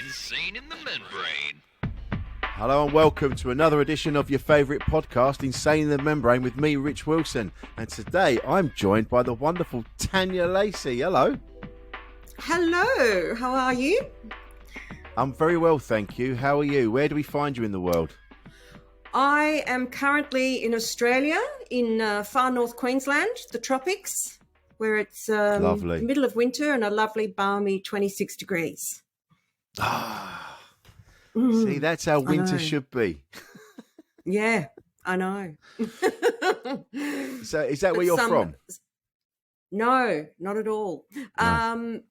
Insane in the membrane. Hello and welcome to another edition of your favourite podcast, Insane in the Membrane, with me, Rich Wilson. And today I'm joined by the wonderful Tania Lacy. Hello. Hello, how are you? I'm very well, thank you. How are you? Where do we find you in the world? I am currently in Australia, in far north Queensland, the tropics, where it's Lovely. the middle of winter and a lovely balmy 26 degrees. See, that's how winter should be. Yeah, I know. So is that where you're from? No, not at all. No.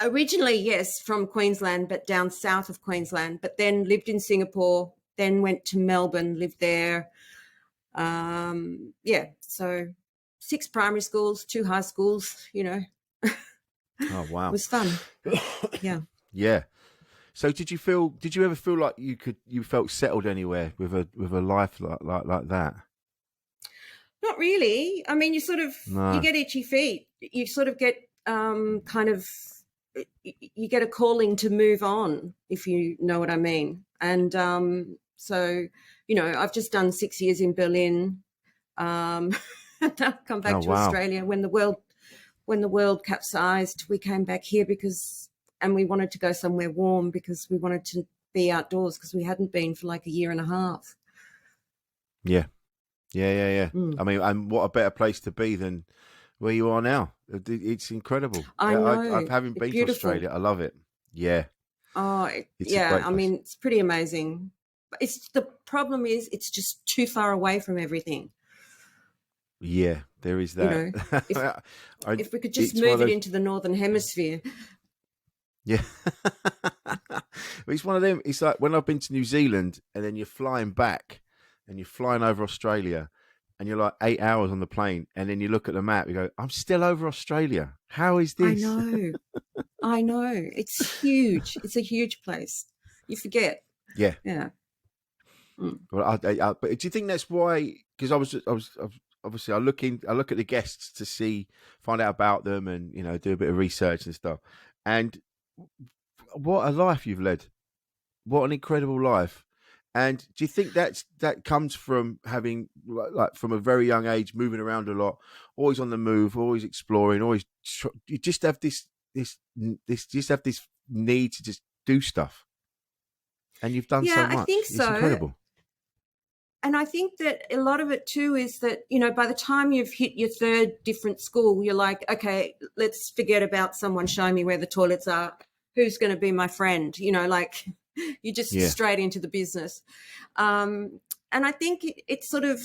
Originally, yes, from Queensland, but down south of Queensland, but then lived in Singapore, then went to Melbourne, lived there. So 6 primary schools, 2 high schools, you know. Oh, wow. It was fun. Yeah. Yeah. So did you ever feel like you felt settled anywhere with a life like that? Not really. I mean, you get itchy feet. You sort of get you get a calling to move on, if you know what I mean. And so, you know, I've just done 6 years in Berlin. I've come back to Australia when the world capsized. We came back here and we wanted to go somewhere warm because we wanted to be outdoors because we hadn't been for like a year and a half. Yeah. I mean, and what a better place to be than where you are now. It's incredible. I know. I haven't been to Australia. I love it. Yeah. Oh, yeah. I mean, it's pretty amazing. The problem is it's just too far away from everything. Yeah, there is that. You know, if we could just move it into the Northern Hemisphere. Yeah. It's one of them. It's like when I've been to New Zealand and then you're flying back and you're flying over Australia and you're like 8 hours on the plane and then you look at the map, you go, I'm still over Australia. How is this? I know. It's huge. It's a huge place. You forget. Yeah. Yeah. Well, but do you think that's why? Because I was obviously I look at the guests to find out about them and, you know, do a bit of research and stuff. And what a life you've led. What an incredible life. And do you think that comes from having, like, from a very young age, moving around a lot, always on the move, always exploring, you just have this need to just do stuff. And you've done so much. I think so. It's incredible. And I think that a lot of it too is that, you know, by the time you've hit your 3rd different school, you're like, okay, let's forget about someone showing me where the toilets are. Who's going to be my friend? You know, like you just straight into the business. And I think it sort of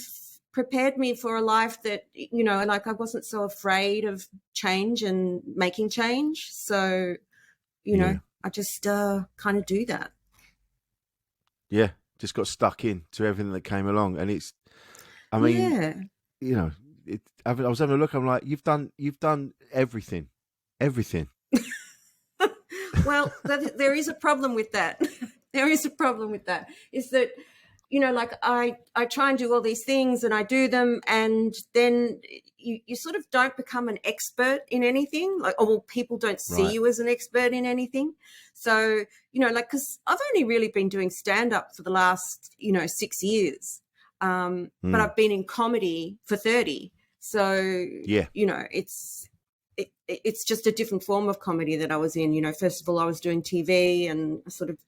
prepared me for a life that, you know, like I wasn't so afraid of change and making change. So, you know, I just kind of do that. Yeah. Just got stuck in to everything that came along. And it's, I mean, you know, I was having a look, I'm like, you've done everything. Well, there is a problem with that. There is a problem with that. Is that, you know, like I try and do all these things and I do them, and then you sort of don't become an expert in anything. Like, or people don't see you as an expert in anything. So, you know, like, because I've only really been doing stand-up for the last, you know, 6 years. But I've been in comedy for 30. So, you know, it's just a different form of comedy that I was in. You know, first of all, I was doing TV and I sort of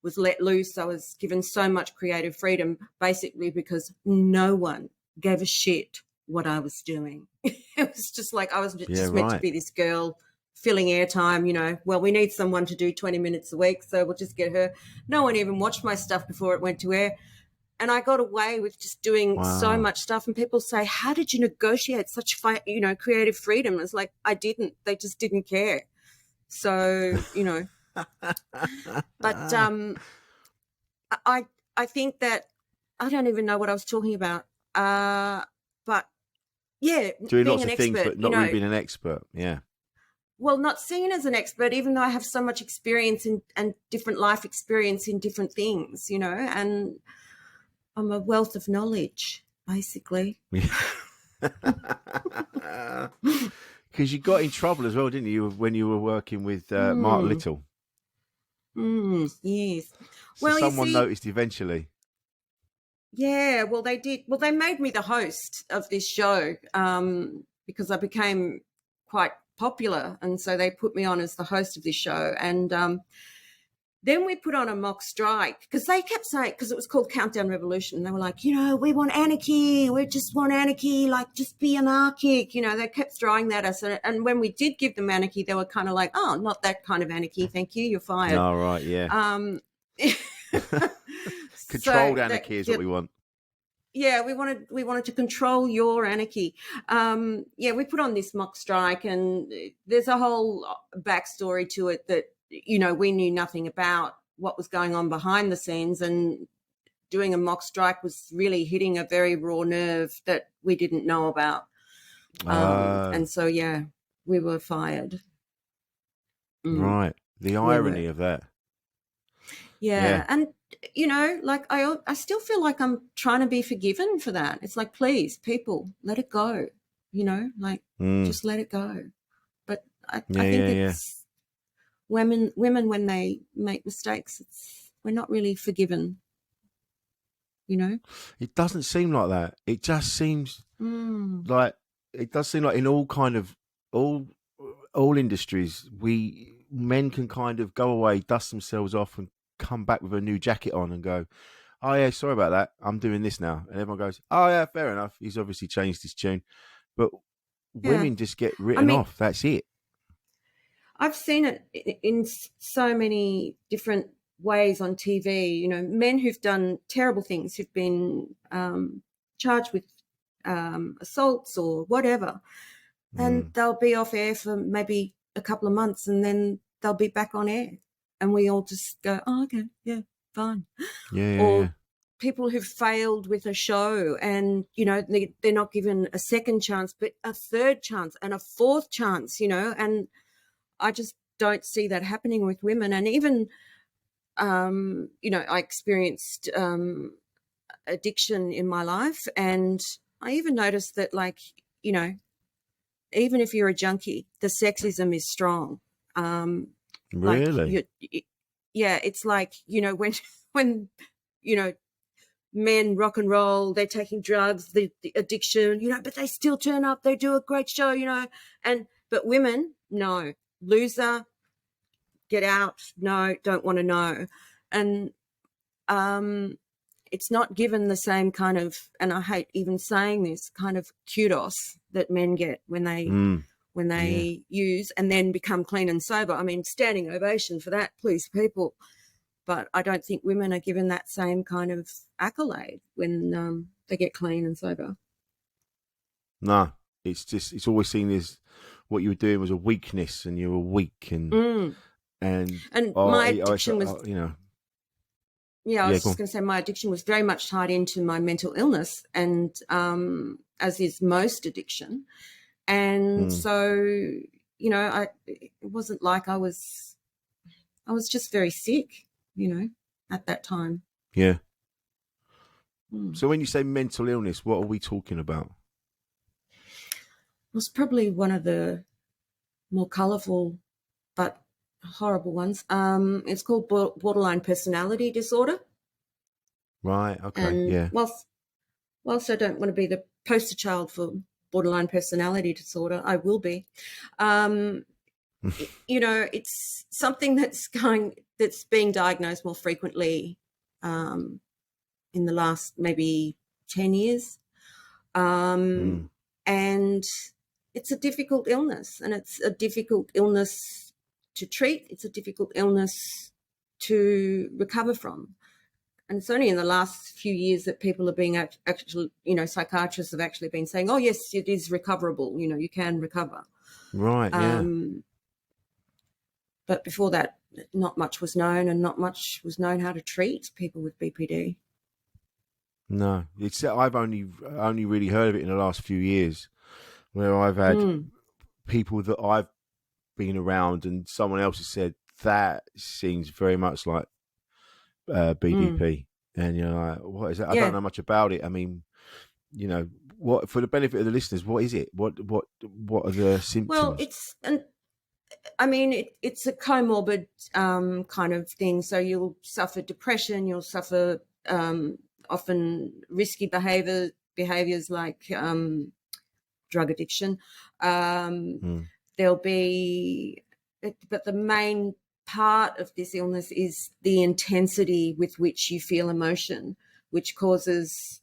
was let loose. I was given so much creative freedom, basically because no one gave a shit what I was doing. It was just like I was just meant to be this girl filling airtime, you know. Well, we need someone to do 20 minutes a week, so we'll just get her. No one even watched my stuff before it went to air. And I got away with just doing so much stuff. And people say, how did you negotiate such, creative freedom? It's like, I didn't. They just didn't care. So, you know. But I think that I don't even know what I was talking about. But, yeah, doing being lots an of expert, things, but not really being an expert, Well, not seen as an expert, even though I have so much experience and different life experience in different things, you know, and I'm a wealth of knowledge, basically. Because you got in trouble as well, didn't you, when you were working with Mark Little? Yes. So Well, you someone see, noticed eventually. yeah, well, they did. Well, they made me the host of this show because I became quite popular. And so they put me on as the host of this show. And then we put on a mock strike because they kept saying, because it was called Countdown Revolution. They were like, we want anarchy. We just want anarchy, like just be anarchic. They kept throwing that at us. And when we did give them anarchy, they were kind of like, oh, not that kind of anarchy. Thank you. You're fired. Oh, right, yeah. Controlled anarchy is what we want. Yeah, we wanted to control your anarchy. We put on this mock strike, and there's a whole backstory to it that we knew nothing about what was going on behind the scenes, and doing a mock strike was really hitting a very raw nerve that we didn't know about. And so we were fired. Right, the irony of that. Yeah. And like I still feel like I'm trying to be forgiven for that. It's like, please, people, let it go. Just let it go. But I think it's women when they make mistakes, we're not really forgiven. It doesn't seem like that. It just seems like it does seem like in all industries, men can kind of go away, dust themselves off, and come back with a new jacket on and go, oh yeah, sorry about that, I'm doing this now, and everyone goes, oh yeah, fair enough, he's obviously changed his tune. But women just get written off. That's it. I've seen it in so many different ways on TV. Men who've done terrible things, who've been charged with assaults or whatever, and they'll be off air for maybe a couple of months, and then they'll be back on air. And we all just go, oh, okay, yeah, fine. Or people who've failed with a show and, they're not given a second chance, but a third chance and a fourth chance, and I just don't see that happening with women. And even, I experienced addiction in my life, and I even noticed that, even if you're a junkie, the sexism is strong. Really? It's like, when men rock and roll, they're taking drugs, the addiction, but they still turn up, they do a great show, but women, no, loser, get out, no, don't want to know. And it's not given the same kind of, and I hate even saying this, kind of kudos that men get when they use and then become clean and sober. I mean, standing ovation for that, please, people. But I don't think women are given that same kind of accolade when they get clean and sober. No, it's always seen as what you were doing was a weakness, and you were weak, and my addiction was, Yeah, I was just going to say my addiction was very much tied into my mental illness, and as is most addiction. And so, it wasn't like I was just very sick, at that time. Yeah. So when you say mental illness, what are we talking about? It was probably one of the more colourful but horrible ones. It's called borderline personality disorder. Right. Okay. And whilst I don't want to be the poster child for borderline personality disorder, I will be. It's something that's being diagnosed more frequently in the last maybe 10 years. And it's a difficult illness, and it's a difficult illness to treat. It's a difficult illness to recover from. And it's only in the last few years that people are being actually, psychiatrists have actually been saying, oh, yes, it is recoverable. You can recover. Right, yeah. But before that, not much was known, and not much was known how to treat people with BPD. No, I've only really heard of it in the last few years, where I've had people that I've been around, and someone else has said that seems very much like BDP, and like, what is that? I don't know much about it. I mean, what for the benefit of the listeners, what is it? What are the symptoms? Well, it's it's a comorbid kind of thing. So you'll suffer depression, you'll suffer often risky behaviors like drug addiction. There'll be, but the main part of this illness is the intensity with which you feel emotion, which causes,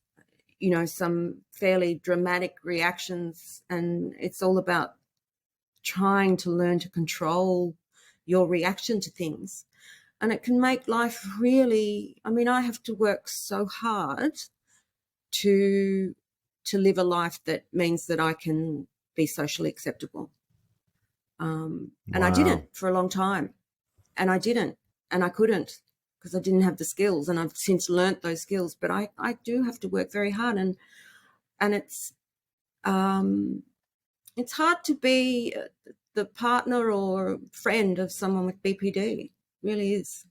some fairly dramatic reactions. And it's all about trying to learn to control your reaction to things. And it can make life really, I have to work so hard to live a life that means that I can be socially acceptable. And I didn't for a long time. And I couldn't, because I didn't have the skills, and I've since learnt those skills. But I do have to work very hard, and it's hard to be the partner or friend of someone with BPD. It really is.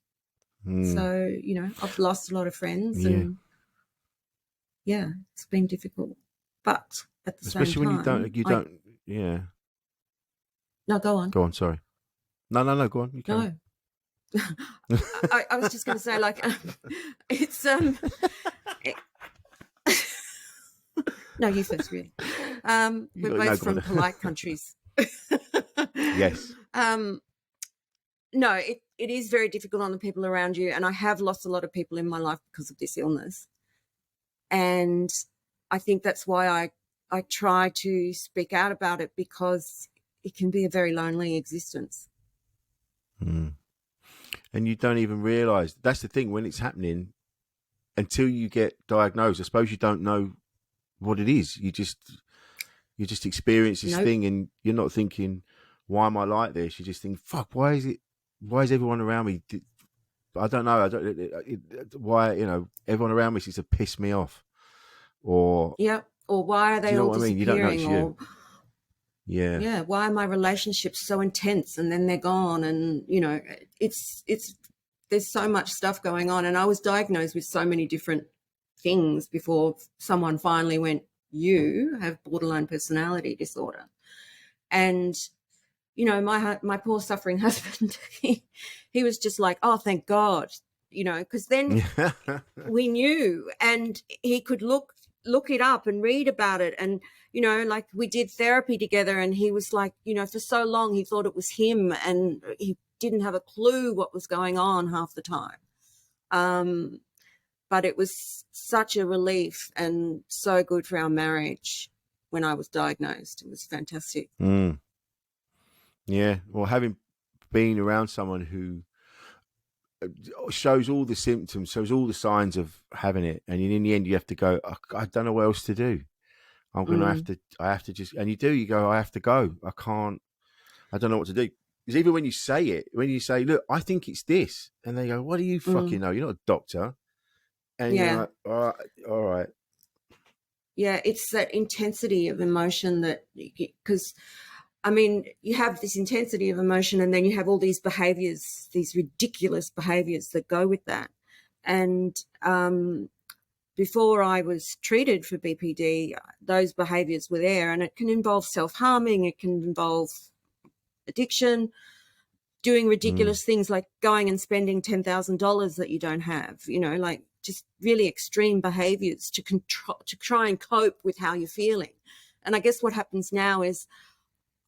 So, I've lost a lot of friends, and it's been difficult. But at the especially same time, when you don't. Yeah. No, go on. Go on. Sorry. No. Go on. You can. No. I was just going to say, like, it's no, you first, really. We're both from polite countries. Yes. No, it is very difficult on the people around you, and I have lost a lot of people in my life because of this illness. And I think that's why I try to speak out about it, because it can be a very lonely existence. And you don't even realise. That's the thing, when it's happening, until you get diagnosed, I suppose you don't know what it is. You just experience this thing, and you're not thinking, why am I like this? You just think, fuck, why is everyone around me? I don't know. Why, everyone around me seems to piss me off. Or why are they all disappearing? You don't know it's you. Yeah. Why are my relationships so intense and then they're gone? And it's there's so much stuff going on. And I was diagnosed with so many different things before someone finally went, you have borderline personality disorder. And my poor suffering husband, he was just like, oh, thank God, because then we knew, and he could look it up and read about it. And, like we did therapy together, and he was like, for so long he thought it was him, and he didn't have a clue what was going on half the time. But it was such a relief and so good for our marriage when I was diagnosed. It was fantastic. Yeah. Well, having been around someone who shows all the symptoms, shows all the signs of having it, and in the end you have to go, I don't know what else to do. I'm going to have to just, and you go, I have to go. I don't know what to do. Because even when you say, look, I think it's this, and they go, what do you fucking know? You're not a doctor. And you're like, all right. Yeah, it's that intensity of emotion that, because you have this intensity of emotion, and then you have all these behaviours, these ridiculous behaviours that go with that. And before I was treated for BPD, those behaviours were there, and it can involve self-harming, it can involve addiction, doing ridiculous things like going and spending $10,000 that you don't have, like just really extreme behaviours to try and cope with how you're feeling. And I guess what happens now is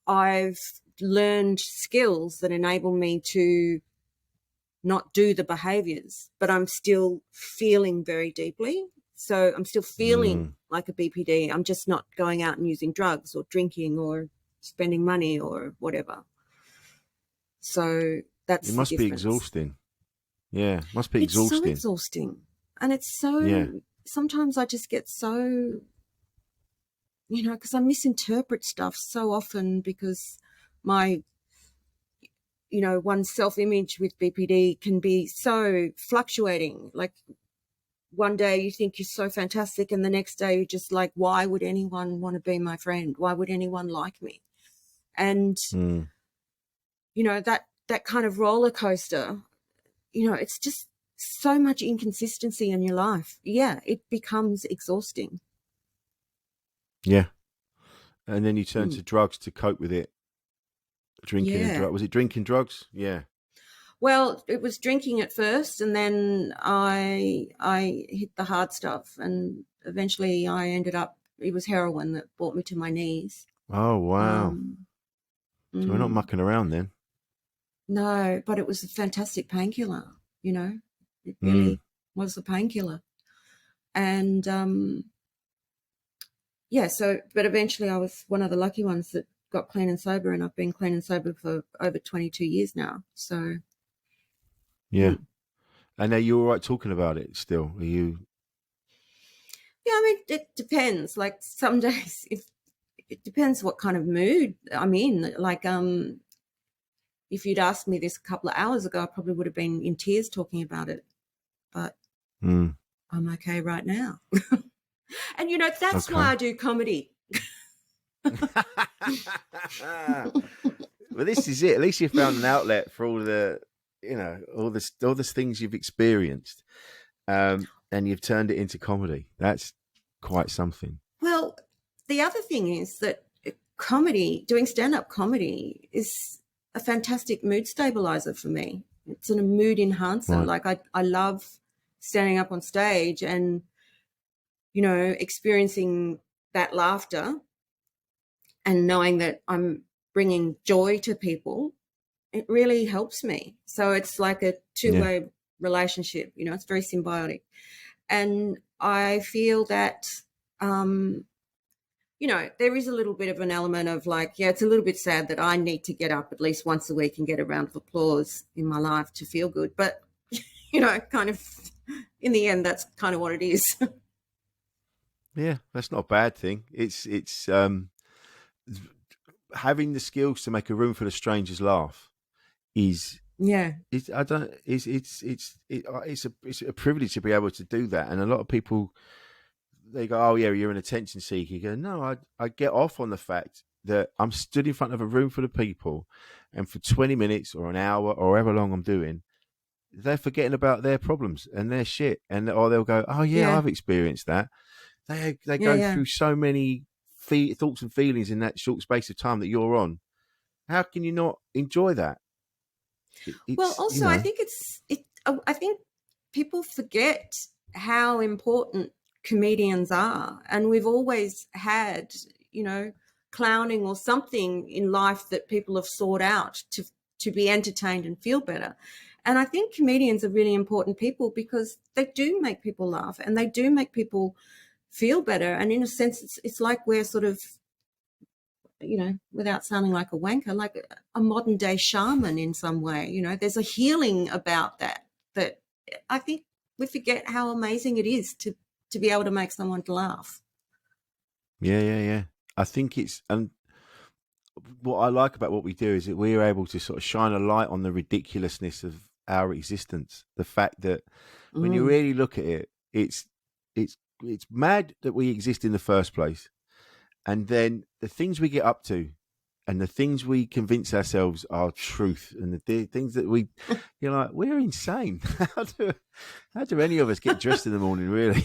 I've learned skills that enable me to not do the behaviours, but I'm still feeling very deeply. So I'm still feeling like a BPD. I'm just not going out and using drugs or drinking or spending money or whatever. So that's it must be exhausting. Yeah, must be exhausting. It's so exhausting. And it's so, sometimes I just get so, because I misinterpret stuff so often, because my, one's self-image with BPD can be so fluctuating. Like one day you think you're so fantastic, and the next day you're just like, why would anyone want to be my friend? Why would anyone like me? And, that kind of roller coaster, it's just so much inconsistency in your life. Yeah, it becomes exhausting. Yeah. And then you turn to drugs to cope with it. Drinking and Yeah. drugs. Was it drinking drugs? Yeah. Well, it was drinking at first, and then I hit the hard stuff, and eventually I ended up. It was heroin that brought me to my knees. Oh, wow. Um, So we're not mm, mucking around then. no, but it was a fantastic painkiller. You know, it Mm. really was a painkiller, and yeah. So, but eventually, I was one of the lucky ones that got clean and sober, and I've been clean and sober for over 22 years now. So, Yeah. mm. And are you all right talking about it still? Are you? Yeah, I mean, it depends. Like some days, if it depends what kind of mood I'm in. Like, if you'd asked me this a couple of hours ago, I probably would have been in tears talking about it. But Mm. I'm okay right now. And that's why Okay. I do comedy. Well, this is it. At least you found an outlet for all the, all the things you've experienced, and you've turned it into comedy. That's quite something. Well, the other thing is that doing stand-up comedy is a fantastic mood stabilizer for me. It's a mood enhancer. Right. Like I love standing up on stage and, experiencing that laughter and knowing that I'm bringing joy to people. It really helps me. So it's like a two-way relationship. It's very symbiotic. And I feel that, there is a little bit of an element of like, yeah, it's a little bit sad that I need to get up at least once a week and get a round of applause in my life to feel good. But, kind of in the end, that's kind of what it is. Yeah, that's not a bad thing. It's having the skills to make a room full of strangers laugh is Yeah. it's I don't it's a privilege to be able to do that. And a lot of people, they go, oh yeah, you're an attention seeker. You go, no, I get off on the fact that I'm stood in front of a room full of people, and for 20 minutes or an hour or however long I'm doing, they're forgetting about their problems and their shit, or they'll go, oh yeah, Yeah. I've experienced that. They Yeah. go Yeah. through so many thoughts and feelings in that short space of time that you're on. How can you not enjoy that? Well, It's also, I think I think people forget how important comedians are, and we've always had, clowning or something in life that people have sought out to be entertained and feel better. And I think comedians are really important people because they do make people laugh and they do make people feel better. And in a sense, it's like we're sort of, without sounding like a wanker, like a modern day shaman in some way. There's a healing about that I think we forget how amazing it is to be able to make someone laugh. yeah. I think and what I like about what we do is that we are able to sort of shine a light on the ridiculousness of our existence. The fact that when you Mm. really look at it, it's mad that we exist in the first place, and then the things we get up to, and the things we convince ourselves are truth, and the things that you're like, we're insane. How do any of us get dressed in the morning, really?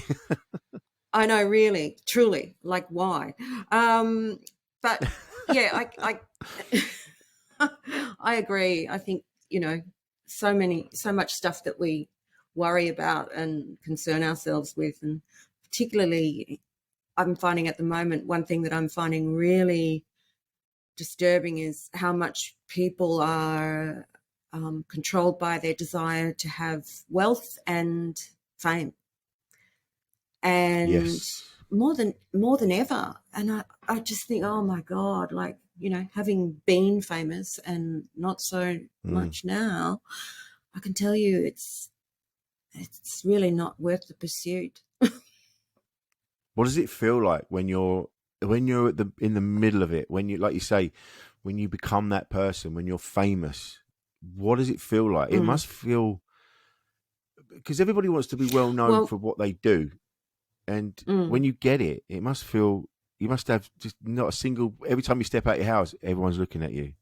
I know, really, truly, like why? But yeah, I I agree. I think, so much stuff that we worry about and concern ourselves with. And particularly, I'm finding at the moment, one thing that I'm finding really disturbing is how much people are controlled by their desire to have wealth and fame. And Yes. more than ever. And I just think, oh my God, like, having been famous and not so much now, I can tell you it's really not worth the pursuit. What does it feel like when you're in the middle of it? When you, like you say, when you become that person, when you're famous, what does it feel like? It must feel, because everybody wants to be well known for Well, what they do, and when you get it, it must feel, you must have just not a single. Every time you step out your house, everyone's looking at you.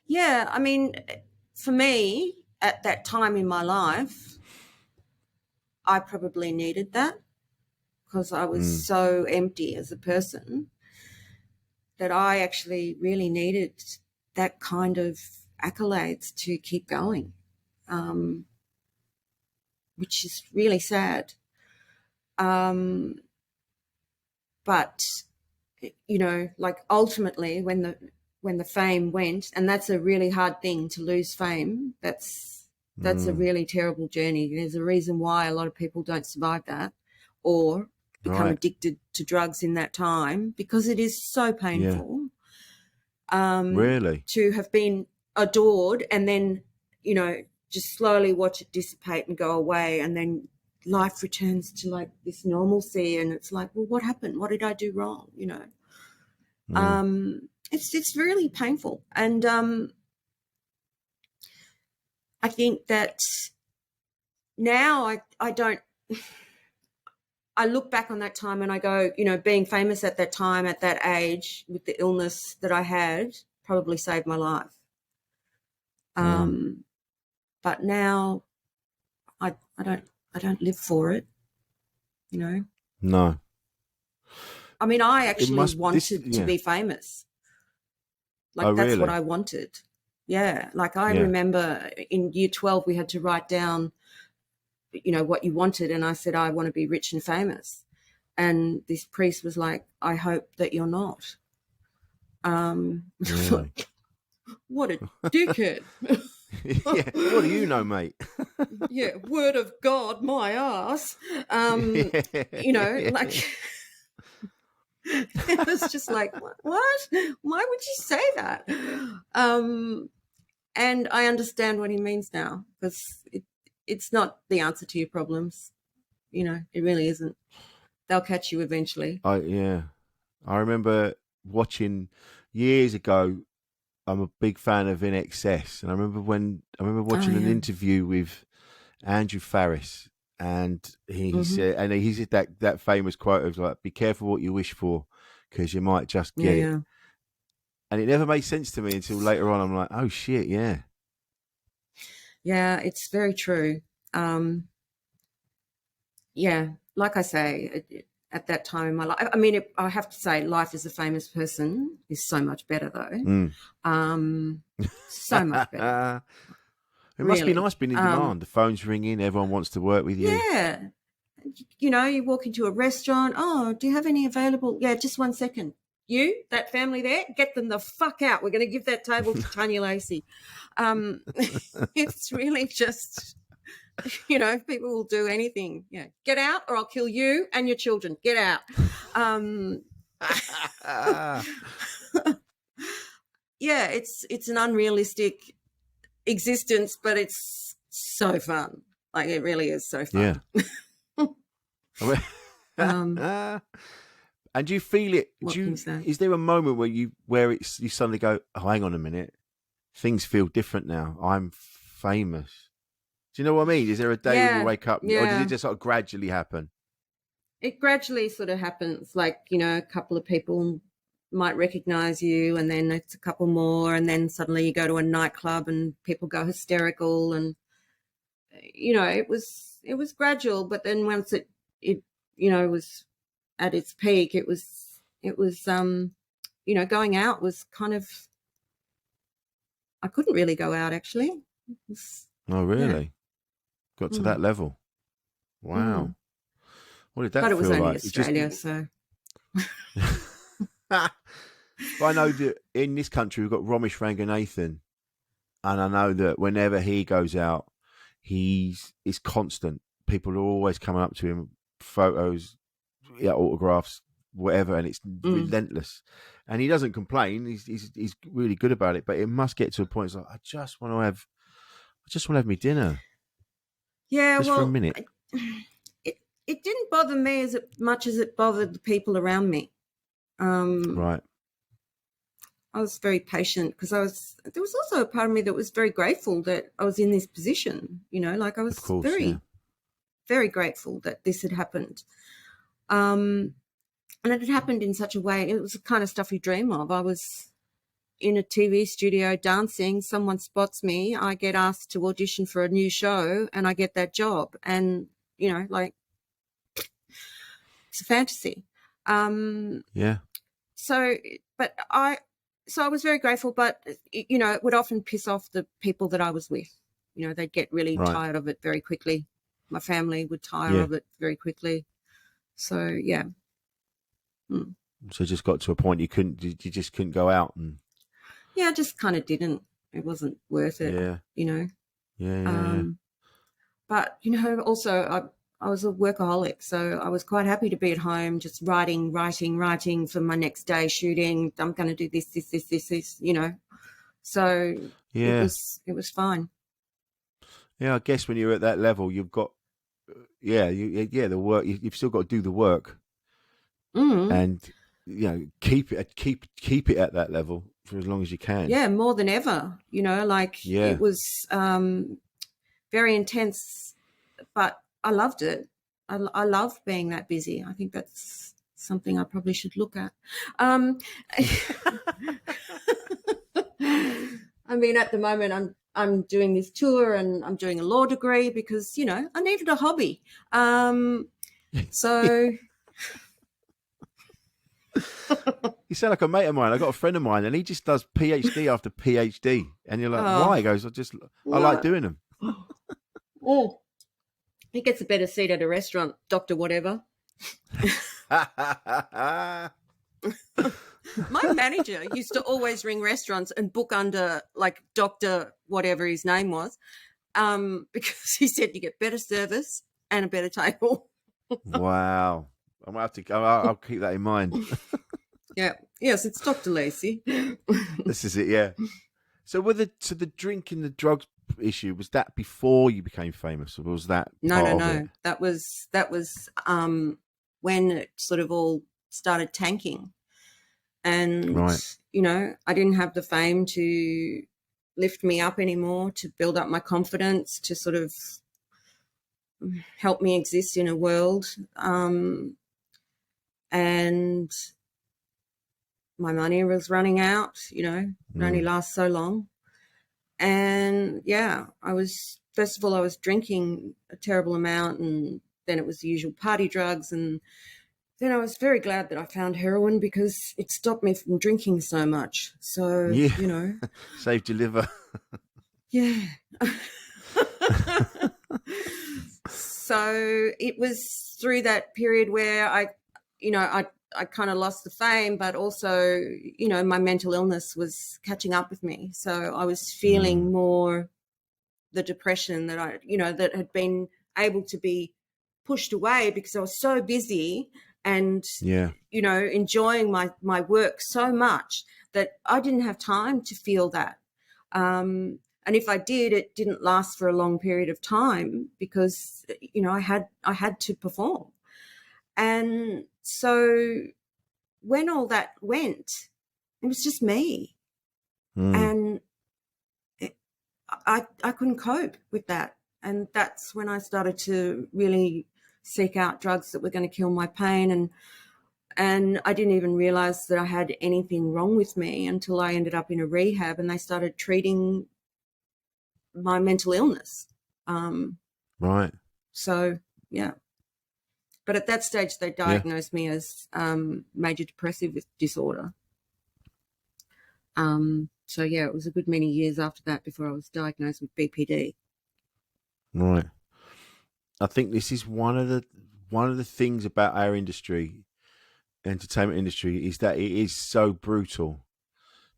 yeah, I mean, for me, at that time in my life, I probably needed that because I was so empty as a person that I actually really needed that kind of accolades to keep going, which is really sad. But, you know, like ultimately when the fame went, and that's a really hard thing to lose fame, that's a really terrible journey. There's a reason why a lot of people don't survive that or become addicted to drugs in that time, because it is so painful. Really? To have been adored and then, you know, just slowly watch it dissipate and go away, and then life returns to like this normalcy, and it's like, well, what happened? What did I do wrong? You know, it's really painful. And I think that now I don't, I look back on that time and I go, you know, being famous at that time, at that age, with the illness that I had, probably saved my life. But now I don't live for it, you know. No. I mean, I actually wanted to be famous. Like, that's what I wanted. Yeah. Like, I remember in year 12 we had to write down, you know, what you wanted, and I said, I want to be rich and famous. And this priest was like, I hope that you're not. Really? What a dickhead. Yeah, what do you know, mate? Yeah, word of God, my ass. You know, like, it was just like, what? Why would you say that? And I understand what he means now, because it's not the answer to your problems. You know, it really isn't. They'll catch you eventually. I remember watching years ago. I'm a big fan of In Excess, and I remember watching an interview with Andrew Farris, and he said, that famous quote of like, "Be careful what you wish for, because you might just get it." And it never made sense to me until later on. I'm like, oh shit, yeah. Yeah, it's very true. Yeah, like I say, at that time in my life, I mean, I have to say, life as a famous person is so much better, though. So much better. It must be nice being in demand. The phone's ringing, everyone wants to work with you. Yeah. You know, you walk into a restaurant, oh, do you have any available? Yeah, just 1 second. You, that family there, get them the fuck out. We're going to give that table to Tania Lacy. It's really just, you know, people will do anything. Yeah, get out or I'll kill you and your children. Get out. Yeah, it's an unrealistic existence, but it's so fun. Like, it really is so fun. Yeah. And do you feel it? Is there a moment where you suddenly go, oh, hang on a minute, things feel different now. I'm famous. Do you know what I mean? Is there a day when you wake up, or does it just sort of gradually happen? It gradually sort of happens. Like, you know, a couple of people might recognize you, and then it's a couple more, and then suddenly you go to a nightclub and people go hysterical, and you know, it was gradual. But then once it you know, was at its peak, it was you know, going out was kind of, I couldn't really go out actually. Oh really? Got to that level? Wow. What did that feel like? But it was only Australia, so. But I know that in this country we've got Ramesh Ranganathan, and I know that whenever he goes out, it's constant. People are always coming up to him, photos, autographs, whatever, and it's relentless. And he doesn't complain. He's really good about it. But it must get to a point. It's like, I just want to have my dinner. Yeah, just for a minute. It didn't bother me as much as it bothered the people around me. Right. I was very patient because there was also a part of me that was very grateful that I was in this position. You know, like I was very grateful that this had happened. And it had happened in such a way, it was the kind of stuff you dream of. I was in a TV studio dancing, someone spots me, I get asked to audition for a new show, and I get that job. And, you know, like, it's a fantasy. Yeah. So I was very grateful, but it would often piss off the people that I was with. They'd get really Right. tired of it very quickly. My family would tire Yeah. of it very quickly. So yeah. So it just got to a point you just couldn't go out and. Yeah, I just kind of didn't. It wasn't worth it. Yeah. Yeah. But also I was a workaholic, so I was quite happy to be at home, just writing for my next day shooting. I'm going to do this. So Yeah. it was fine. Yeah, I guess when you're at that level, you've got, the work. You've still got to do the work, and keep it at that level for as long as you can. Yeah, more than ever. It was very intense, but I loved it. I love being that busy. I think that's something I probably should look at. I mean, at the moment, I'm doing this tour and I'm doing a law degree because I needed a hobby. So. You sound like a mate of mine. I got a friend of mine, and he just does PhD after PhD, and you're like, why? He goes, I like doing them. Oh, he gets a better seat at a restaurant, Dr. Whatever. My manager used to always ring restaurants and book under like Dr. Whatever his name was, because he said you get better service and a better table. Wow. I'm gonna have to go. I'll keep that in mind. Yeah. Yes, it's Dr. Lacy. This is it. Yeah. So the drink and the drugs issue, was that before you became famous, or was that No. That was when it sort of all started tanking, and right. I didn't have the fame to lift me up anymore, to build up my confidence, to sort of help me exist in a world, and my money was running out. It only lasts so long. And I was drinking a terrible amount, and then it was the usual party drugs, and then I was very glad that I found heroin because it stopped me from drinking so much. So saved your liver. Yeah. So it was through that period where I kind of lost the fame, but also, my mental illness was catching up with me. So I was feeling more the depression that that had been able to be pushed away because I was so busy and, enjoying my work so much that I didn't have time to feel that. And if I did, it didn't last for a long period of time because, I had to perform. And so when all that went, it was just me. And I couldn't cope with that. And that's when I started to really seek out drugs that were going to kill my pain. And I didn't even realize that I had anything wrong with me until I ended up in a rehab and they started treating my mental illness. Right. So, yeah. But at that stage, they diagnosed me as major depressive disorder. So, it was a good many years after that before I was diagnosed with BPD. Right. I think this is one of the things about our industry, entertainment industry, is that it is so brutal.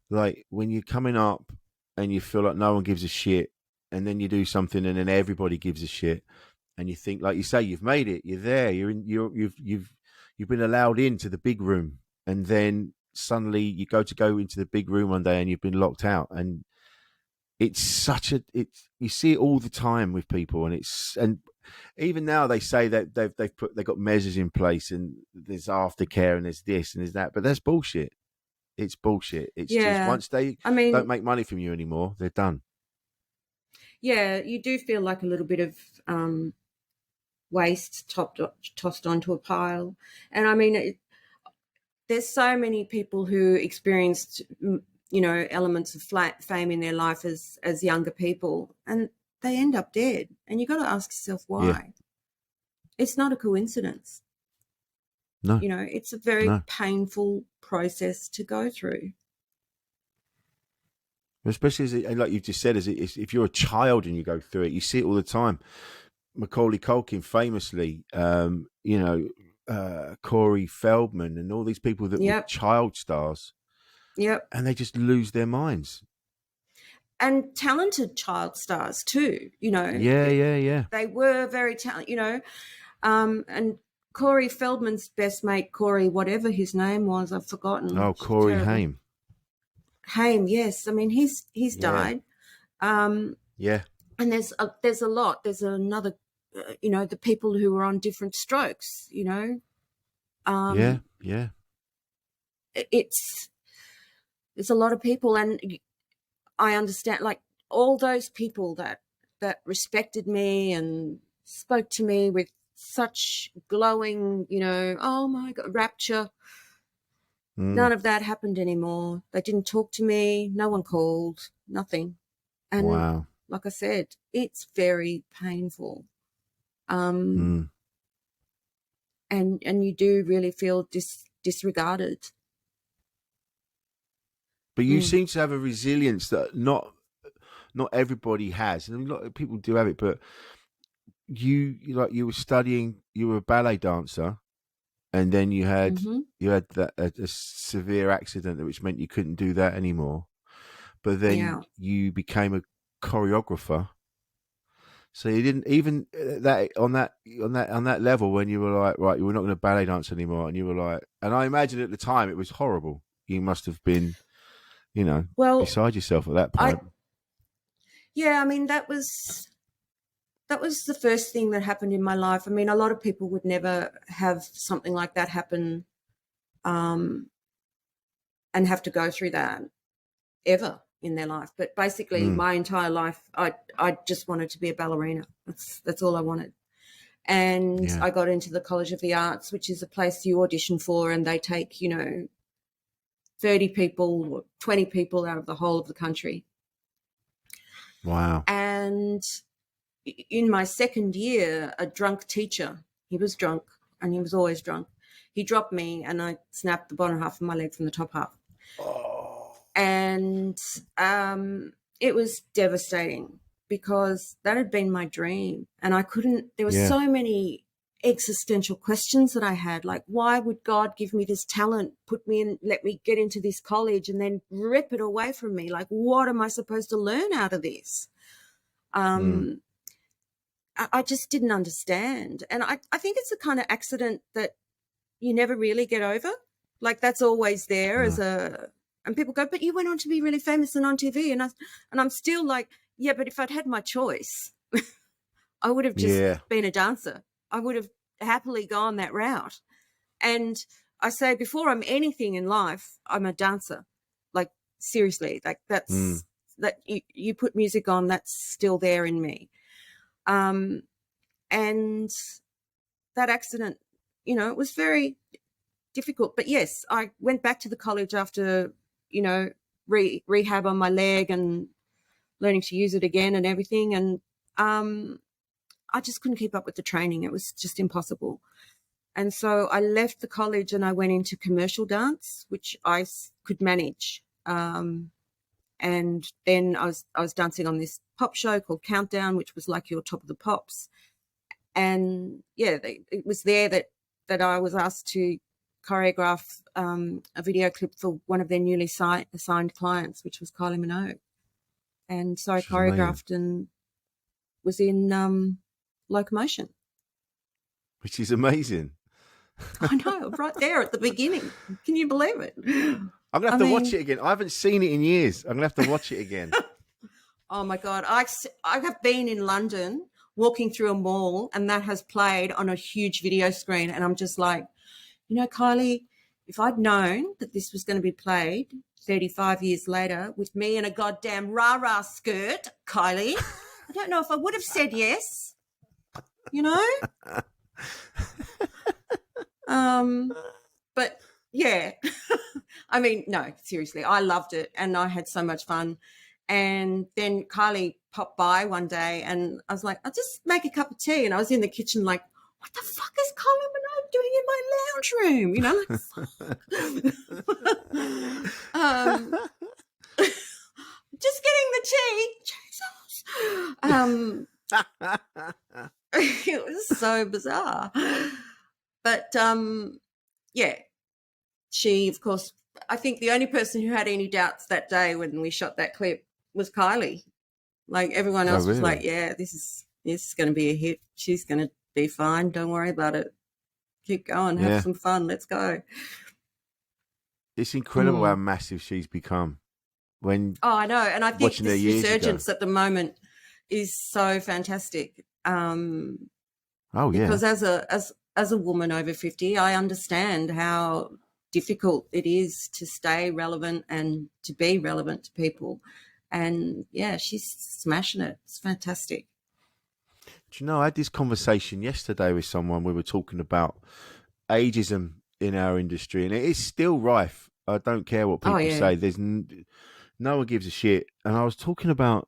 Like when you're coming up and you feel like no one gives a shit, and then you do something and then everybody gives a shit, and you think, like you say, you've made it, you're there, you've been allowed into the big room, and then suddenly you go into the big room one day and you've been locked out, and it's you see it all the time with people, and even now they say that they've got measures in place and there's aftercare and there's this and there's that, but that's bullshit. It's bullshit. It's just once they don't make money from you anymore, they're done. Yeah, you do feel like a little bit of waste tossed onto a pile. And I mean, there's so many people who experienced, elements of fame in their life as younger people, and they end up dead. And you got to ask yourself why. Yeah. It's not a coincidence. No, You know, it's a very no. painful process to go through. Especially like you've just said, if you're a child and you go through it, you see it all the time. Macaulay Culkin famously, Corey Feldman and all these people that were Yep. child stars, Yep. and they just lose their minds. And talented child stars too, you know. Yeah. They were very talented, you know. And Corey Feldman's best mate, Corey, whatever his name was, I've forgotten. Oh, It's Corey terrible. Haim. Haim, yes. I mean, he's Yeah. died. Yeah. And there's a lot. There's another, you know, the people who were on different strokes, you know. Yeah. There's a lot of people, and I understand, like, all those people that respected me and spoke to me with such glowing, you know, oh my God, rapture. None of that happened anymore. They didn't talk to me. No one called. Nothing. And Wow. like I said, it's very painful. And you do really feel disregarded. But you seem to have a resilience that not everybody has, and a lot of people do have it. But you were studying, you were a ballet dancer, and then you had that a severe accident, which meant you couldn't do that anymore. But then you became a choreographer. So you didn't even on that level when you were like, right, you were not going to ballet dance anymore, and you were like, and I imagine at the time it was horrible. You must have been, you know, beside yourself at that point. I mean, that was the first thing that happened in my life. I mean, a lot of people would never have something like that happen, and have to go through that ever in their life. But basically, my entire life, I just wanted to be a ballerina. That's all I wanted. And I got into the College of the Arts, which is a place you audition for, and they take, you know, 30 people, 20 people out of the whole of the country. Wow. And in my second year, a drunk teacher, he was drunk and he was always drunk, he dropped me and I snapped the bottom half of my leg from the top half. Oh. And it was devastating because that had been my dream, and I couldn't, there were so many existential questions that I had, like, why would God give me this talent, put me in, let me get into this college, and then rip it away from me? Like, what am I supposed to learn out of this? I just didn't understand. And I think it's a kind of accident that you never really get over. Like, that's always there as and people go, but you went on to be really famous and on TV. And I'm still like, yeah, but if I'd had my choice, I would have just been a dancer. I would have happily gone that route. And I say, before I'm anything in life, I'm a dancer. Like, seriously, like that's, that you put music on, that's still there in me. And that accident, you know, it was very difficult. But yes, I went back to the college after, you know, rehab on my leg and learning to use it again and everything. And I just couldn't keep up with the training. It was just impossible. And so I left the college and I went into commercial dance, which I could manage. And then I was dancing on this pop show called Countdown, which was like your Top of the Pops. And it was there that I was asked to choreograph a video clip for one of their newly assigned clients, which was Kylie Minogue. And so I choreographed and was in Locomotion. Which is amazing. I know, right there at the beginning. Can you believe it? I'm going to have to watch it again. I haven't seen it in years. I'm going to have to watch it again. Oh, my God. I have been in London walking through a mall, and that has played on a huge video screen. And I'm just like, you know, Kylie, if I'd known that this was going to be played 35 years later with me in a goddamn rah-rah skirt, Kylie, I don't know if I would have said yes, you know? But yeah, I mean, no, seriously, I loved it and I had so much fun. And then Kylie popped by one day and I was like, I'll just make a cup of tea. And I was in the kitchen like, what the fuck is Kylie Minogue doing in my lounge room? Just getting the tea. Jesus. It was so bizarre. But, yeah, she, of course, I think the only person who had any doubts that day when we shot that clip was Kylie. Like, everyone else was like, yeah, this is going to be a hit. She's going to be fine. Don't worry about it. Keep going. Have some fun. Let's go. It's incredible how massive she's become. I know. And I think this resurgence at the moment is so fantastic. Because as a woman over 50, I understand how difficult it is to stay relevant and to be relevant to people. And yeah, she's smashing it. It's fantastic. Do you know, I had this conversation yesterday with someone. We were talking about ageism in our industry, and it is still rife. I don't care what people say. There's no one gives a shit. And I was talking about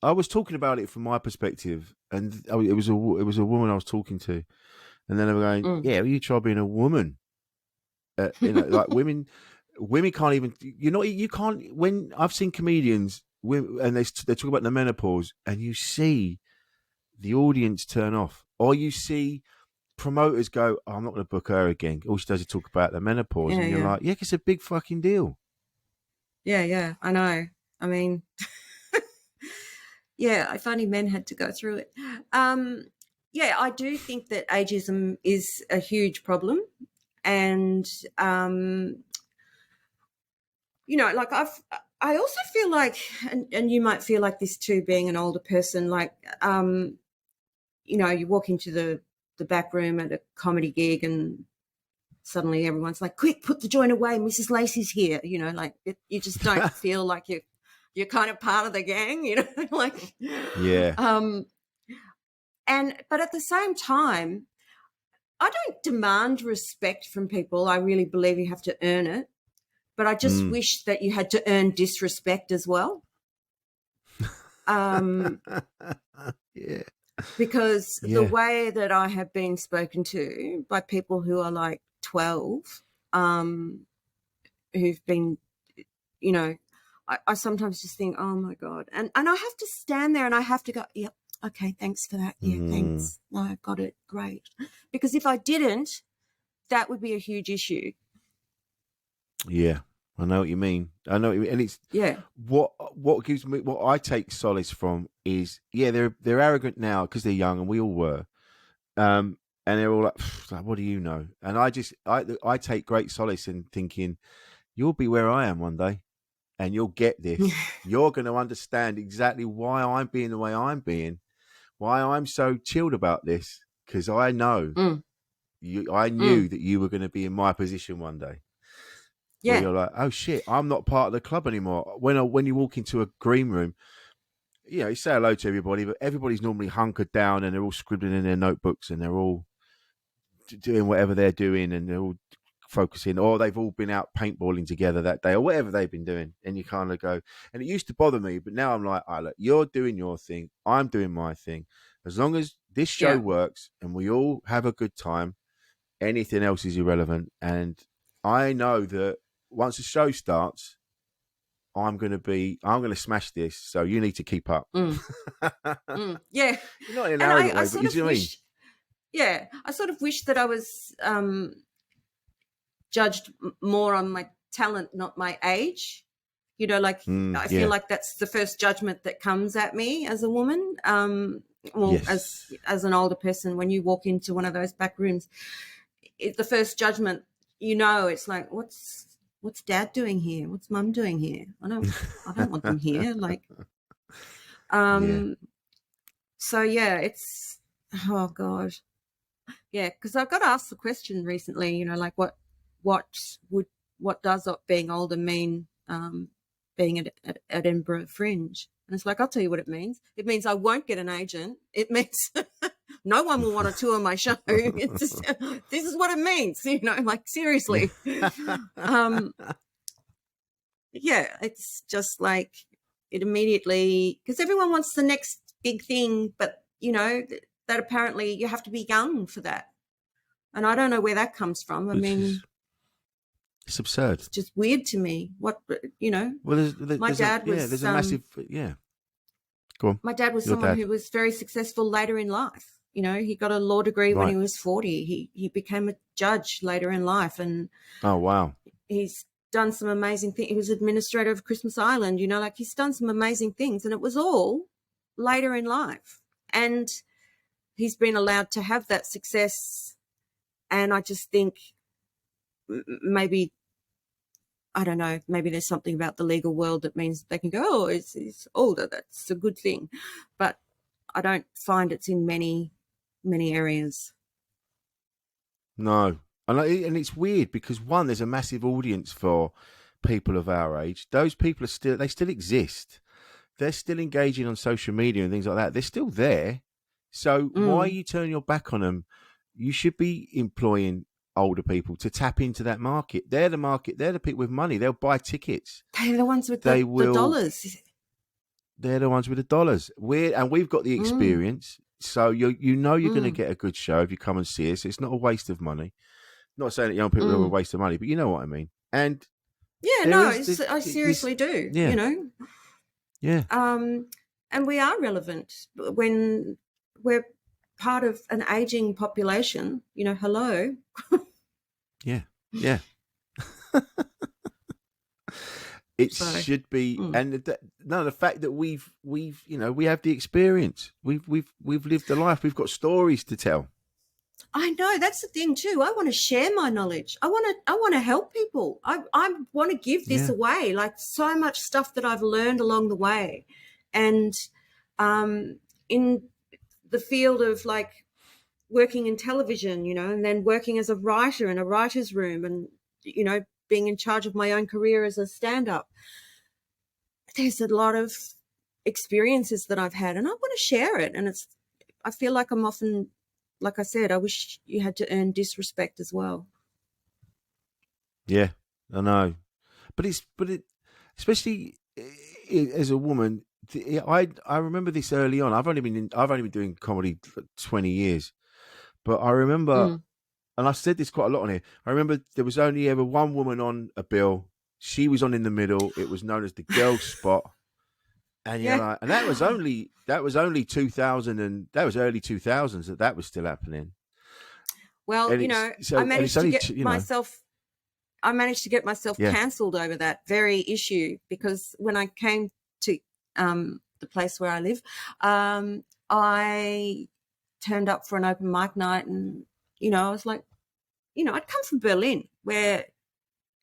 it from my perspective, and it was a woman I was talking to, and then they were going, "Yeah, well, you try being a woman." Like women can't even. You can't. When I've seen comedians, and they talk about the menopause, and you see the audience turn off, or you see promoters go, "Oh, I'm not going to book her again. All she does is talk about the menopause," and you're like, "Yeah, it's a big fucking deal." Yeah, I know. I mean, yeah, if only men had to go through it. Yeah, I do think that ageism is a huge problem, and like I also feel like, and you might feel like this too, being an older person, like you walk into the back room at a comedy gig and suddenly everyone's like, quick, put the joint away, Mrs. Lacy's here. Like you just don't feel like you're kind of part of the gang, like, yeah. But at the same time, I don't demand respect from people. I really believe you have to earn it, but I just wish that you had to earn disrespect as well. Yeah. Because the way that I have been spoken to by people who are like 12, who've been, I sometimes just think, oh my God. And I have to stand there and I have to go, yep, okay, thanks for that. Yeah, thanks. No, I got it. Great. Because if I didn't, that would be a huge issue. Yeah. I know what you mean. And it's what gives me, what I take solace from is, they're arrogant now because they're young, and we all were, and they're all like, what do you know? And I take great solace in thinking, you'll be where I am one day, and you'll get this. You're going to understand exactly why I'm being the way I'm being, why I'm so chilled about this, because I know I knew that you were going to be in my position one day. Yeah, where you're like, oh shit, I'm not part of the club anymore. When you walk into a green room, you say hello to everybody, but everybody's normally hunkered down and they're all scribbling in their notebooks and they're all doing whatever they're doing and they're all focusing, or they've all been out paintballing together that day or whatever they've been doing. And you kind of go, and it used to bother me, but now I'm like, look, you're doing your thing, I'm doing my thing. As long as this show works and we all have a good time, anything else is irrelevant. And I know that once the show starts, I'm going to smash this. So you need to keep up. Yeah. You're not in an arrogant way, but you know what I mean? Yeah. I sort of wish that I was judged more on my talent, not my age. I feel like that's the first judgment that comes at me as a woman. As an older person, when you walk into one of those back rooms, the first judgment, it's like, what's dad doing here? What's mum doing here? I don't want them here. Like, so yeah, it's, oh God. Yeah. Cause I got asked the question recently, like what does being older mean, being at Edinburgh Fringe? And it's like, I'll tell you what it means. It means I won't get an agent. It means no one will want to tour my show. It's just, this is what it means, like seriously. It's just like it immediately, because everyone wants the next big thing, but that apparently you have to be young for that. And I don't know where that comes from. I mean, it's absurd. it's just weird to me. What, you know, Well, my dad was, there's a massive, Go on. my dad was Your someone dad. who was very successful later in life. You know, he got a law degree when Right. he was 40. He became a judge later in life, and Oh, wow. he's done some amazing things. He was administrator of Christmas Island, you know, like he's done some amazing things, and it was all later in life. And he's been allowed to have that success. And I just think maybe, I don't know, maybe there's something about the legal world that means they can go, oh, it's older. That's a good thing. But I don't find it's in many areas. No. And it's weird because, one, there's a massive audience for people of our age. Those people they still exist. They're still engaging on social media and things like that. They're still there. So why are you turning your back on them? You should be employing older people to tap into that market. They're the market. They're the people with money. They'll buy tickets. They're the ones with the dollars. They're the ones with the dollars. We've got the experience. So you know you're going to get a good show if you come and see us. It's not a waste of money. Not saying that young people are a waste of money, but you know what I mean. And yeah, no, I seriously do. Yeah. You know. Yeah. And we are relevant when we're part of an aging population. You know, hello. Yeah. Yeah. It should be, and the fact that we've you know, we have the experience. We've lived a life. We've got stories to tell. I know, that's the thing too. I want to share my knowledge. I want to help people. I want to give this away. Like so much stuff that I've learned along the way, and in the field of like working in television, you know, and then working as a writer in a writer's room, and you know, being in charge of my own career as a stand-up. There's a lot of experiences that I've had, and I want to share it. And I feel like I'm often, like I said, I wish you had to earn disrespect as well. Yeah, I know, but especially as a woman. I remember this early on. I've only been doing comedy for 20 years, but I remember, and I've said this quite a lot on here. I remember there was only ever one woman on a bill. She was on in the middle. It was known as the girl spot. And you're like, and that was only 2000, and that was early 2000s that was still happening. Well, and you know, I managed to get myself cancelled over that very issue, because when I came to the place where I live, I turned up for an open mic night, and you know, I was like, you know, I'd come from Berlin, where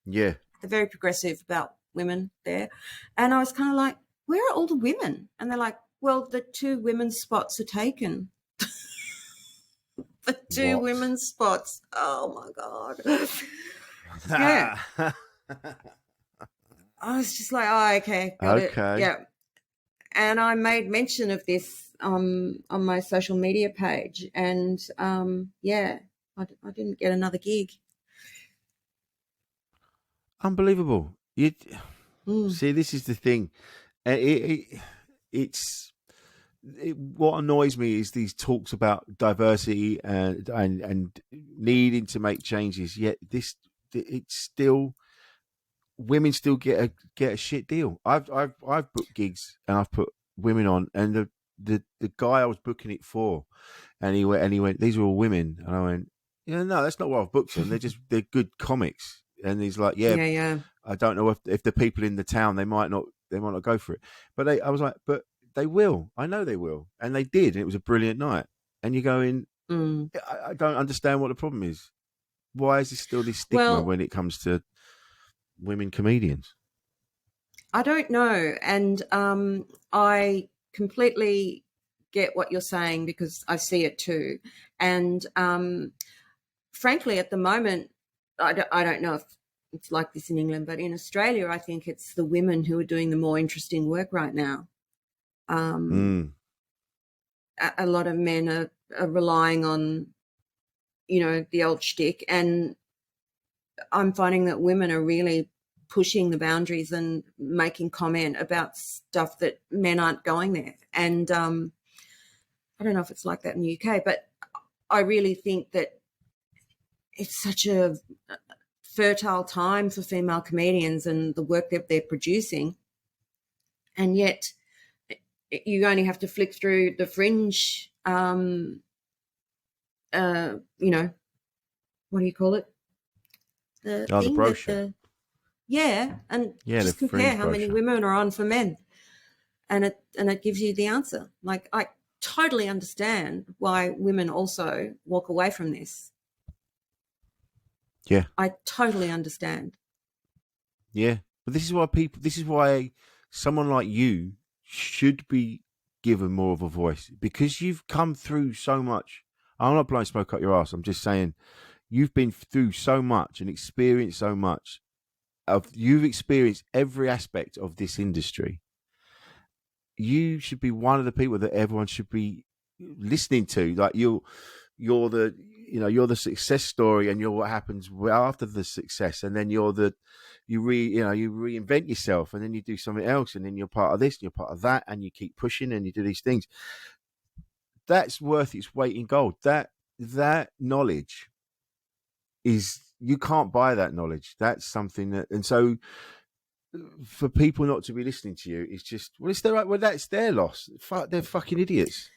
they're very progressive about women there, and I was kind of like, where are all the women? And they're like, well, the 2 women's spots are taken. The 2 women's spots. Oh, my God. Yeah. I was just like, oh, okay. Got it. Yeah. And I made mention of this on my social media page. And, I didn't get another gig. Unbelievable. See, this is the thing. What annoys me is these talks about diversity and needing to make changes. Yet it's still, women still get a shit deal. I've booked gigs and I've put women on, and the guy I was booking it for, and he went, these are all women, and I went, yeah, no, that's not what I've booked them. They're good comics. And he's like, yeah. I don't know if the people in the town, they might not go for it. But I was like, but they will. I know they will. And they did. And it was a brilliant night. And you're going, I don't understand what the problem is. Why is there still this stigma when it comes to women comedians? I don't know. And I completely get what you're saying, because I see it too. And frankly, at the moment, I don't know if it's like this in England, but in Australia, I think it's the women who are doing the more interesting work right now. A lot of men are relying on, you know, the old shtick, and I'm finding that women are really pushing the boundaries and making comment about stuff that men aren't going there. And I don't know if it's like that in the UK, but I really think that it's such a fertile time for female comedians and the work that they're producing. And yet you only have to flick through the Fringe, you know, what do you call it? The the brochure. and Yeah, just the compare Fringe how many brochure. women are on for men, and it gives you the answer. Like, I totally understand why women also walk away from this. Yeah. I totally understand. Yeah. But this is why someone like you should be given more of a voice, because you've come through so much. I'm not blowing smoke up your ass. I'm just saying you've been through so much and experienced so much. You've experienced every aspect of this industry. You should be one of the people that everyone should be listening to. Like you're the success story, and you're what happens after the success, and then you reinvent yourself, and then you do something else, and then you're part of this, and you're part of that, and you keep pushing, and you do these things. That's worth its weight in gold. That knowledge is, you can't buy that knowledge. That's something that, and so for people not to be listening to you, it's just, that's their loss. They're fucking idiots.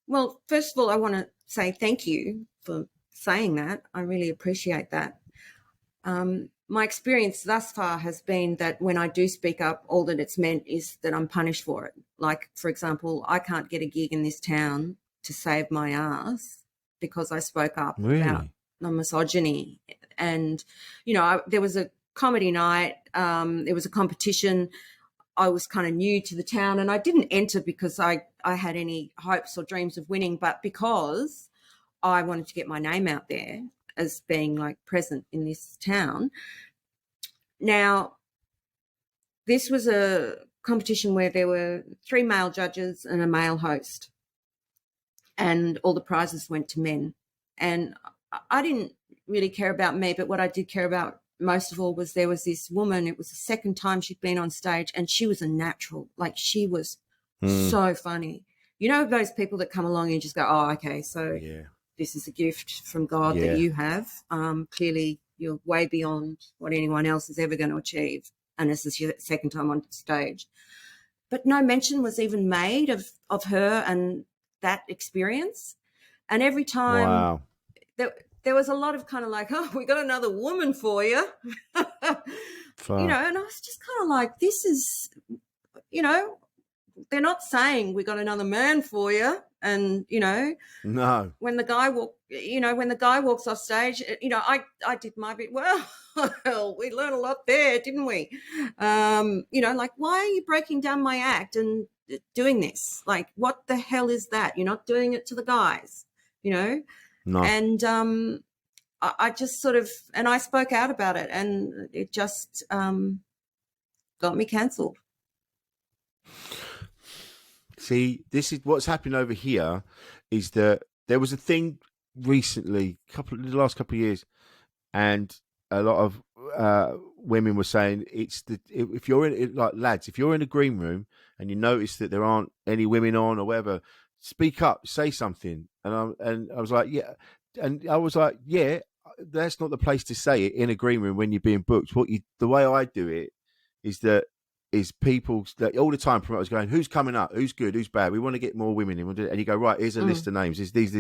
Well, first of all, I want to say thank you for saying that. I really appreciate that. My experience thus far has been that when I do speak up, all that it's meant is that I'm punished for it. Like, for example, I can't get a gig in this town to save my ass because I spoke up about the misogyny. And, there was a comedy night, there was a competition. I was kind of new to the town, and I didn't enter because I had any hopes or dreams of winning, but because I wanted to get my name out there as being like present in this town. Now, this was a competition where there were 3 male judges and a male host, and all the prizes went to men. And I didn't really care about me, but what I did care about most of all was there was this woman. It was the second time she'd been on stage, and she was a natural. Like, she was so funny. You know, those people that come along and just go, oh, okay, so this is a gift from God that you have. Clearly you're way beyond what anyone else is ever going to achieve, and this is your second time on stage. But no mention was even made of her and that experience. And every time there was a lot of kind of like, oh, we got another woman for you. And I was just kind of like, this is, they're not saying we got another man for you. And, no, when the guy walks off stage, I did my bit. Well, we learned a lot there, didn't we? Like, why are you breaking down my act and doing this? Like, what the hell is that? You're not doing it to the guys, No. And I just sort of, and I spoke out about it, and it just got me cancelled. See, this is what's happening over here, is that there was a thing recently, the last couple of years, and a lot of women were saying if you're in, like, lads, if you're in a green room and you notice that there aren't any women on or whatever, speak up, say something. And I was like, yeah, that's not the place to say it, in a green room when you're being booked. The way I do it is people that all the time, promoters going, who's coming up, who's good, who's bad, we want to get more women in, and you go, right, here's a list of names, it's this,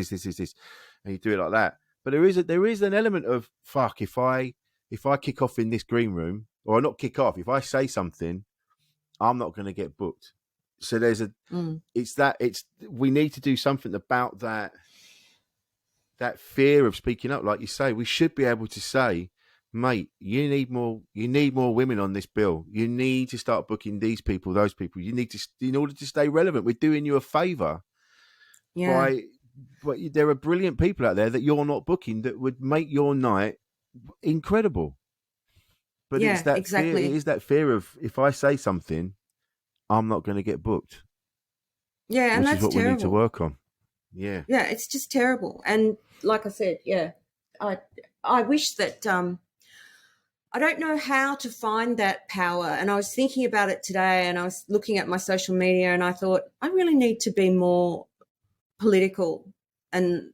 and you do it like that. But there is an element of, fuck, if I kick off in this green room, or not kick off, if I say something, I'm not going to get booked. So there's we need to do something about that fear of speaking up. Like you say, we should be able to say, mate, you need more women on this bill. You need to start booking these people, those people. You need to, in order to stay relevant. We're doing you a favor. Yeah. But there are brilliant people out there that you're not booking that would make your night incredible. But it's that fear. It is that fear of, if I say something, I'm not going to get booked. Yeah, and that's what terrible. We need to work on. Yeah. Yeah, it's just terrible. And like I said, I wish that I don't know how to find that power. And I was thinking about it today, and I was looking at my social media, and I thought, I really need to be more political and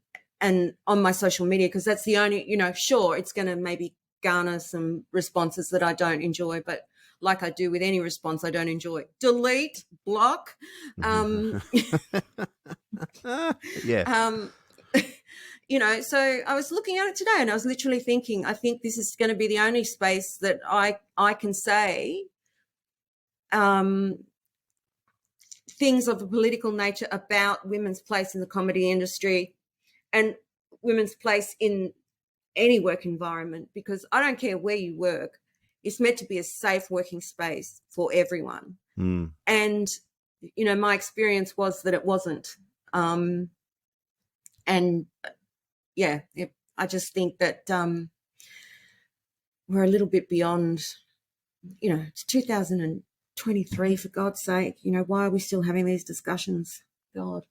on my social media, because that's the only, sure, it's going to maybe garner some responses that I don't enjoy, but like I do with any response I don't enjoy, delete, block. Yeah. So I was looking at it today and I was literally thinking, I think this is going to be the only space that I can say things of a political nature about women's place in the comedy industry and women's place in any work environment, because I don't care where you work. It's meant to be a safe working space for everyone. And, my experience was that it wasn't. I just think that we're a little bit beyond, it's 2023, for God's sake. Why are we still having these discussions? God.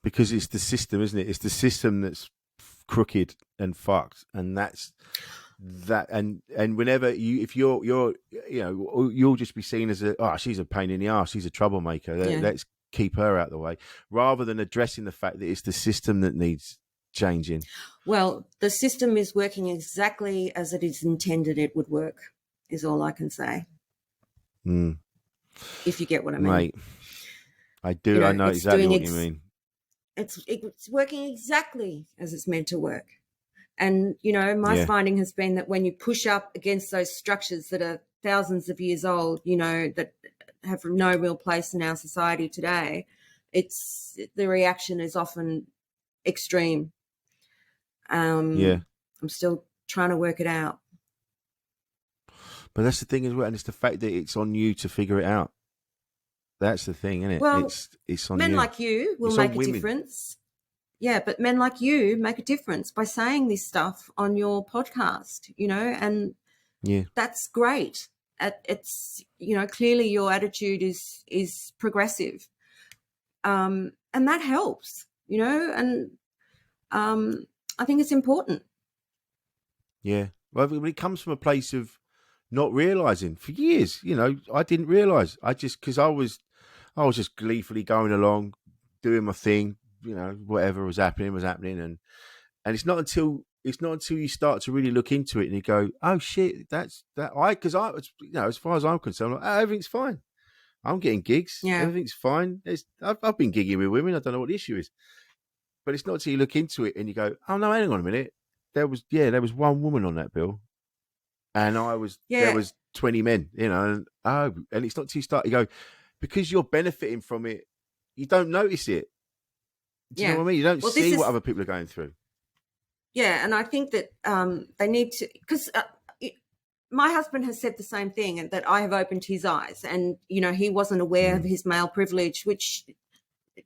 Because it's the system, isn't it? It's the system that's crooked and fucked, and that's that. And whenever you'll just be seen as she's a pain in the arse, she's a troublemaker. Let's keep her out of the way, rather than addressing the fact that it's the system that needs changing. Well, the system is working exactly as it is intended it would work, is all I can say. If you get what I mean. Mate, I do. I know exactly what you mean. It's working exactly as it's meant to work. And, my finding has been that when you push up against those structures that are thousands of years old, that have no real place in our society today, the reaction is often extreme. I'm still trying to work it out. But that's the thing as well, and it's the fact that it's on you to figure it out. That's the thing, isn't it? Well, it's on men you. like you will make a difference. Yeah, but men like you make a difference by saying this stuff on your podcast, and that's great. It's, clearly your attitude is progressive. And that helps, and I think it's important. Yeah. Well, it comes from a place of not realising. For years, I didn't realise. Because I was just gleefully going along, doing my thing, whatever was happening, and it's not until you start to really look into it and you go, oh shit, that's that. Because I was, as far as I'm concerned, everything's fine. I'm getting gigs. Yeah. Everything's fine. I've been gigging with women. I don't know what the issue is. But it's not until you look into it and you go, oh no, hang on a minute. There was one woman on that bill, and there was 20 men, and it's not until you start, you go, because you're benefiting from it, you don't notice it. Do you know what I mean? You don't see what other people are going through. Yeah, and I think that they need to, because my husband has said the same thing, and that I have opened his eyes, and he wasn't aware of his male privilege, which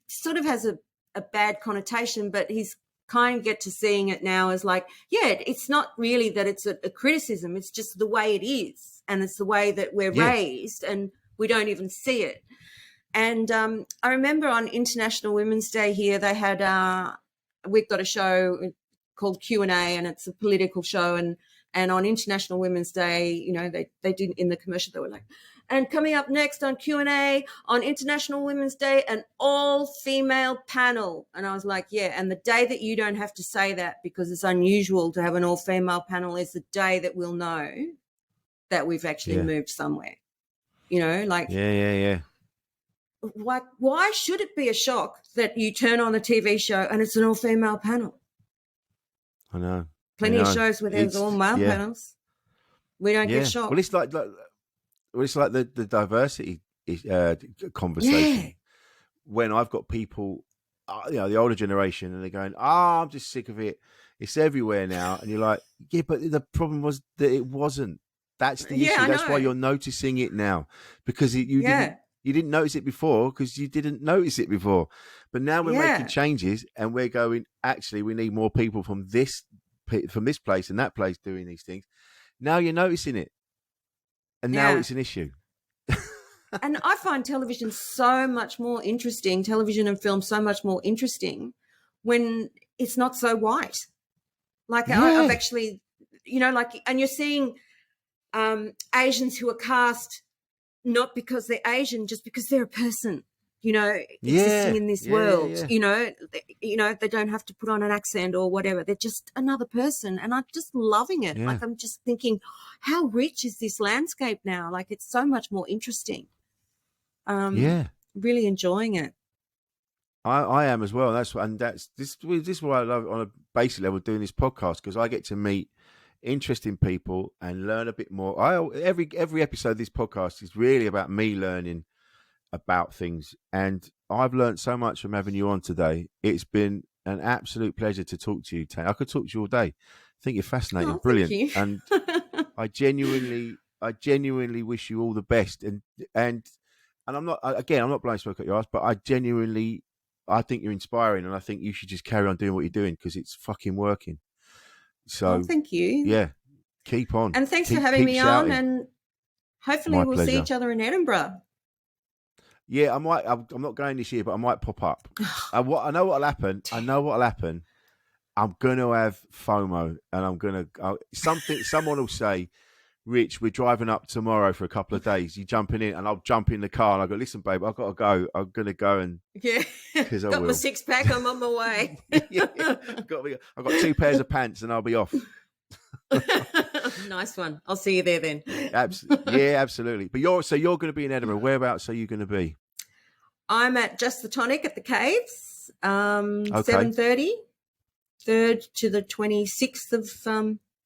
sort of has a bad connotation, but he's kind of get to seeing it now as like, it's not really that it's a criticism, it's just the way it is, and it's the way that we're raised, and we don't even see it. And I remember on International Women's Day here, they had we've got a show called Q&A, and it's a political show, and on International Women's Day, they did in the commercial, they were like, and coming up next on Q&A on International Women's Day, an all-female panel. And I was like, and the day that you don't have to say that, because it's unusual to have an all-female panel, is the day that we'll know that we've actually moved somewhere. Why should it be a shock that you turn on a TV show and it's an all-female panel? I know. Plenty of shows where there's all male panels. We don't get shocked. Well, it's like the diversity conversation. Yeah. When I've got people, the older generation, and they're going, I'm just sick of it. It's everywhere now. And you're like, but the problem was that it wasn't. That's the issue. That's why you're noticing it now, because you didn't notice it before, because you didn't notice it before. But now we're making changes, and we're going, actually, we need more people from this place and that place doing these things. Now you're noticing it. And now it's an issue. And I find television so much more interesting, television and film so much more interesting when it's not so white. Like I've actually, and you're seeing Asians who are cast not because they're Asian, just because they're a person, existing in this world. Yeah. They don't have to put on an accent or whatever. They're just another person, and I'm just loving it. Yeah. Like, I'm just thinking, how rich is this landscape now? Like, it's so much more interesting. Really enjoying it. I am as well. This is why I love on a basic level doing this podcast, because I get to meet interesting people and learn a bit more. Every episode of this podcast is really about me learning about things, and I've learned so much from having you on today. It's been an absolute pleasure to talk to you, Tania. I could talk to you all day. I think you're fascinating, brilliant, thank you. and I genuinely wish you all the best. And I'm not blowing smoke at your ass, but I think you're inspiring, and I think you should just carry on doing what you're doing, because it's fucking working. So thank you. Yeah, keep on. And thanks for having me shouting. on, and hopefully we'll see each other in Edinburgh. Yeah, I'm not going this year, but I might pop up. I know what'll happen. I'm going to have FOMO, and someone will say, Rich, we're driving up tomorrow for a couple of days. You jumping in? And I'll jump in the car and I'll go, listen, babe, I've got to go. I'm going to go and... Yeah, got my six-pack. I'm on my way. I've got 2 pairs of pants and I'll be off. Nice one. I'll see you there then. Yeah, absolutely. But you're going to be in Edinburgh. Whereabouts are you going to be? I'm at Just the Tonic at the Caves, 7:30, 3rd to the 26th of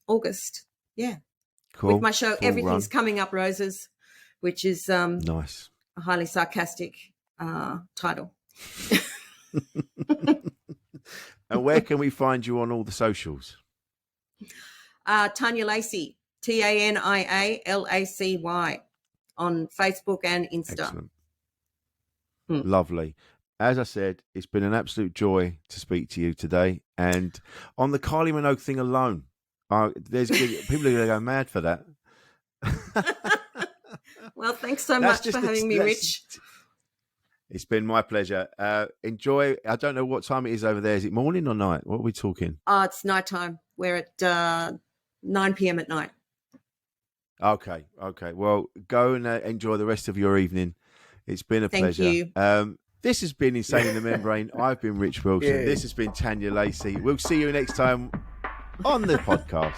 August. Yeah. Cool. With my show, Everything's Coming Up Roses, which is nice, a highly sarcastic title. And where can we find you on all the socials? Tania Lacy, TaniaLacy on Facebook and Insta. Excellent. Lovely. As I said, it's been an absolute joy to speak to you today. And on the Kylie Minogue thing alone, people are going to go mad for that. Well, thanks so much for having me, Rich. It's been my pleasure. Enjoy. I don't know what time it is over there. Is it morning or night? What are we talking? It's nighttime. We're at 9 p.m. at night. Okay. Well, go and enjoy the rest of your evening. It's been a pleasure. Thank you. This has been Insane in the Membrane. I've been Rich Wilson. Yeah. This has been Tania Lacy. We'll see you next time on the podcast.